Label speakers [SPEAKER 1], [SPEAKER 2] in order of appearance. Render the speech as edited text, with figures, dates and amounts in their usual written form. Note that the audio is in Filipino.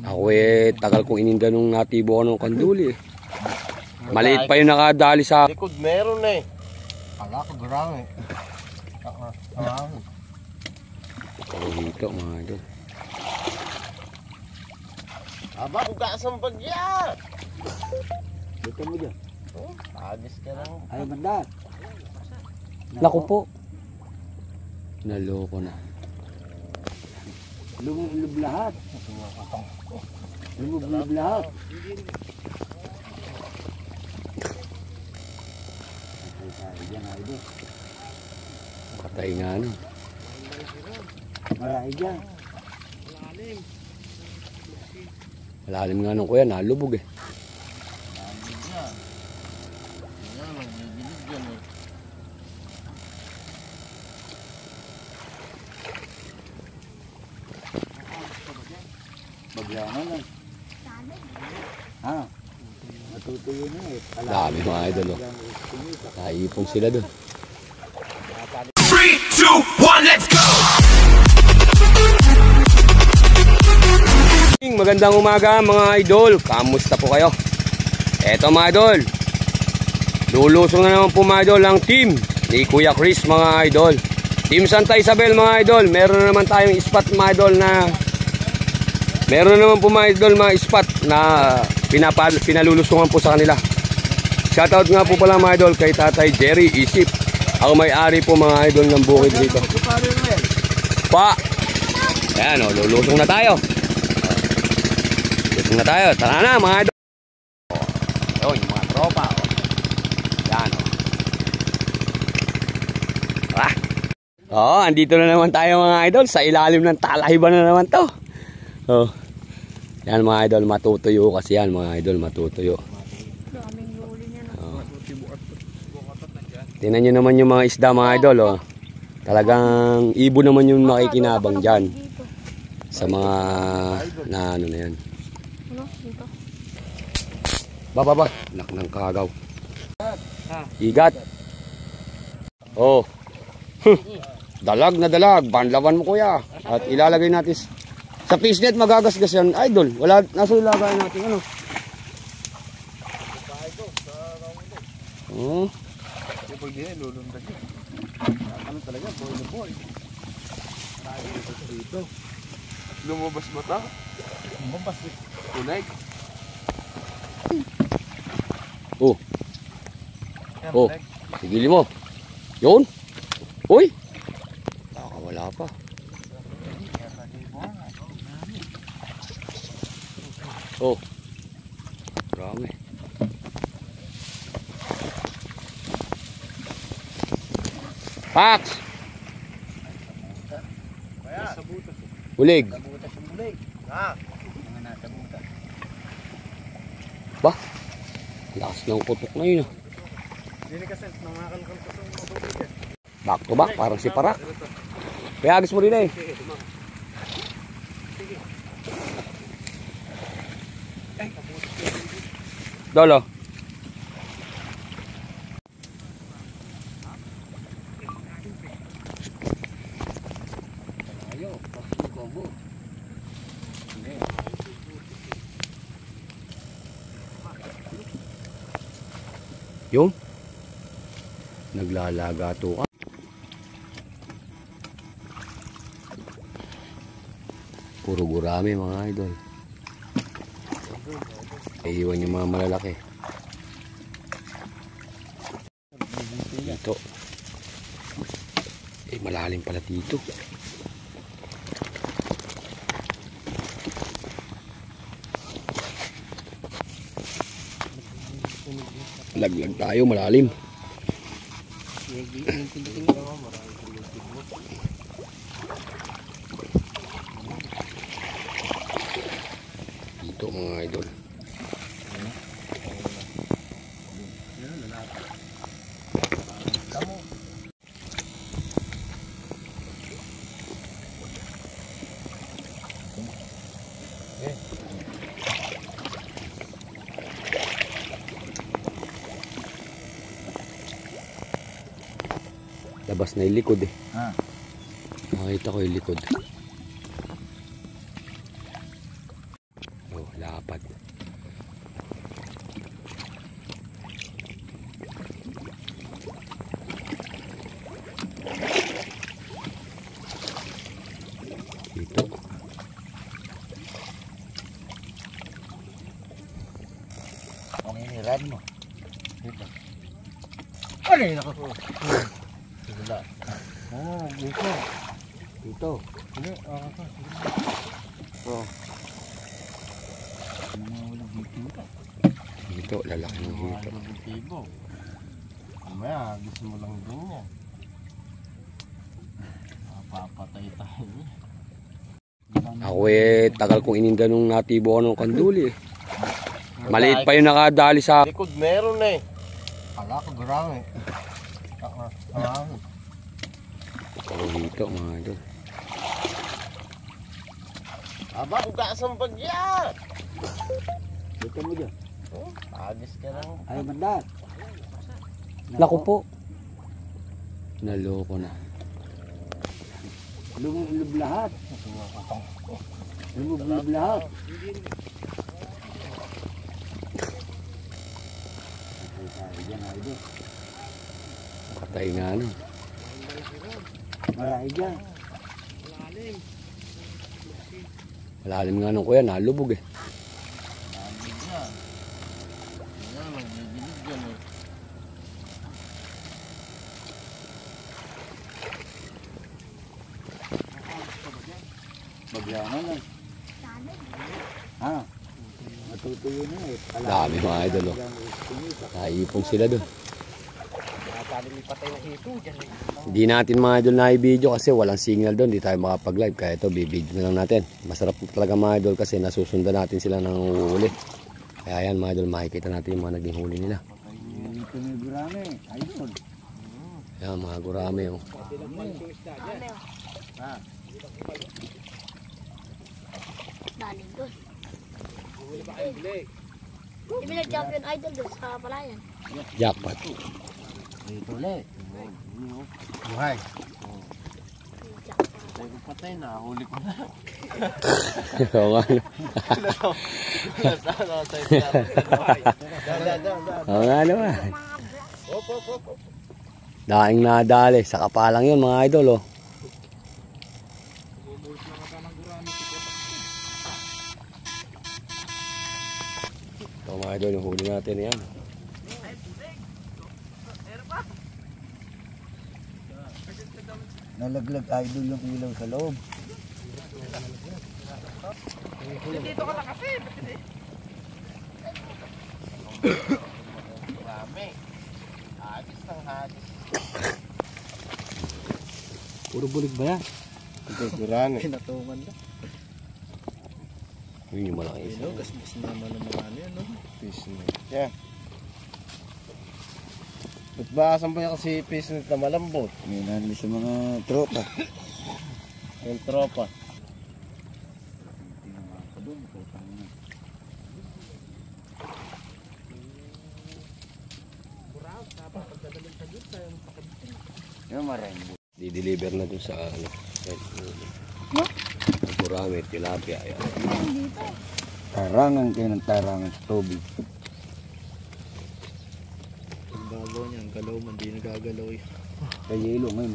[SPEAKER 1] Ako tagal kong ininda nung natibo ko ng kanduli eh. Maliit pa yung nakadali sa
[SPEAKER 2] likod, meron eh. Ala ko garang eh.
[SPEAKER 1] dito mga idol.
[SPEAKER 2] Aba, ugas ang bagya.
[SPEAKER 3] Dito mo dyan.
[SPEAKER 2] Agis ka lang.
[SPEAKER 3] Ayaw mandat.
[SPEAKER 1] Naku po. Naloko na.
[SPEAKER 3] Lumublob lahat. Lumublob lahat.
[SPEAKER 1] Patay nga ano.
[SPEAKER 3] Marami dyan.
[SPEAKER 1] Malalim nga nung kuya, nalubog eh.
[SPEAKER 3] Bagyanan lang. Ha? Matutuyo na eh.
[SPEAKER 1] Dami mga idol oh. Naipong sila dun.
[SPEAKER 4] 3, 2, 1, let's go!
[SPEAKER 1] Magandang umaga mga idol. Kamusta po kayo? Eto mga idol, lulusong na naman po mga idol ang team ni Kuya Chris mga idol. Team Santa Isabel mga idol. Meron na naman tayong spot mga idol na meron na naman po mga idol mga spot na pinalulusungan po sa kanila. Shoutout nga po pala mga idol kay Tatay Jerry Isip. Ako may-ari po mga idol ng bukid dito. Pa! Ayan o, lulusong na tayo. Lulusong na tayo. Tara na mga idol. Yun, yung mga tropa. Ayan o. Tara. Oo, andito na naman tayo mga idol. Sa ilalim ng Talahiban na naman to. Oh. Yan mga idol, matutuyo kasi yan mga idol, matutuyo. Oh. Tingnan nyo naman yung mga isda mga idol oh. Talagang ibo naman yung makikinabang dyan. Sa mga na ano na yan. Baba, nak ng kagaw. Igat. Oh. Dalag na dalag, banlawan mo kuya. At ilalagay natin sa fishnet, magagasgas yan, idol. Wala, nasa ilagay natin, ano? Oh.
[SPEAKER 2] Pag din, lulundag yun. Ano talaga, boy na boy. Dito. Lumabas mata. Lumabas eh. Tunay.
[SPEAKER 1] Oh. Oh. Sigili mo. Yun. Uy. Wala pa. Oh, marami. Pax! Ulig. Ba? Lakas ng kutok na yun. Back to back, parang si Parak. Kaya agis mo rin eh. Dolo. Yung naglalaga to ka. Puro gurami mga idol. Iiwan yung mga malalaki. Dito. Eh, malalim pala dito. Laglag tayo, malalim. Dito mga idol. Labas na yung likod eh. Nakita ko yung likod. Oh, lapad. Dito.
[SPEAKER 3] Ang hiniran mo.
[SPEAKER 2] Dito. Ano yun ako? Wala. Dito.
[SPEAKER 3] Dito.
[SPEAKER 2] Hindi, ako.
[SPEAKER 3] Oh. Ano mga walang hito?
[SPEAKER 1] Dito, lalaki ng hito.
[SPEAKER 2] Tibo. Mamaya, gusto mo lang din yan. Papatay tayo.
[SPEAKER 1] Ako tagal kong ininda nung natibo ko ng kanduli eh. Maliit pa yung nakadali sa...
[SPEAKER 2] Likod meron eh. Kala ko grami.
[SPEAKER 1] Puro hito mga idol.
[SPEAKER 2] Aba, ugasang bagya.
[SPEAKER 3] Dito mo dyan.
[SPEAKER 2] Agis ka lang.
[SPEAKER 3] Ayaw mandat.
[SPEAKER 1] Naku po. Naloko na.
[SPEAKER 3] Lumublob lahat. Lumublob lahat.
[SPEAKER 1] Patay nga ano.
[SPEAKER 3] Maray dyan.
[SPEAKER 1] Malalim nga nung kuya, nalubog eh.
[SPEAKER 3] Bagyanan lang. Ha? Matutuyo na eh.
[SPEAKER 1] Dami mga idol oh. Naipong sila doon. Hindi natin mga idol na i-video kasi walang signal doon. Hindi tayo makapag-live. Kaya ito, bibidyo na lang natin. Masarap talaga mga idol kasi nasusundan natin sila ng huli. Kaya yan mga idol, makikita natin yung mga naging huli nila.
[SPEAKER 3] Ito may gurame. Ayun.
[SPEAKER 1] Yan mga gurame oh.
[SPEAKER 4] Dali doon. Hindi nag-champion idol doon sa palayan.
[SPEAKER 1] Jackpot.
[SPEAKER 3] Dito ulit.
[SPEAKER 2] Buhay. Patay ko patay na. Huli ko na.
[SPEAKER 1] Oo nga. Oo nga naman. Daing nadali. Sa kapalang yun mga idol oh. Ito mga idol, yung huli natin yan.
[SPEAKER 3] Nalaglag idol yung ilaw sa loob.
[SPEAKER 2] Dito ka na kasi. Marami. Hagis ng hagis.
[SPEAKER 3] Puro bulig ba yan?
[SPEAKER 2] Ito, gurane. Pinatungan na.
[SPEAKER 1] Yun yung malaki isa.
[SPEAKER 2] Gasgas naman ng mga ano yan, no? Fish net. Yan. Ba't ba asan ba kasi fish net na malambot?
[SPEAKER 3] May nandun sa mga tropa.
[SPEAKER 2] Yung tropa.
[SPEAKER 3] Yung maraming.
[SPEAKER 1] Di-deliver na dun sa ano. Gurame, tilapia. Ayan.
[SPEAKER 3] Tarangan kayo ng tarangan sa tubig.
[SPEAKER 2] Ang bago niya, ang galaw man, di nagagalaw eh.
[SPEAKER 3] Sa yelo ngayon.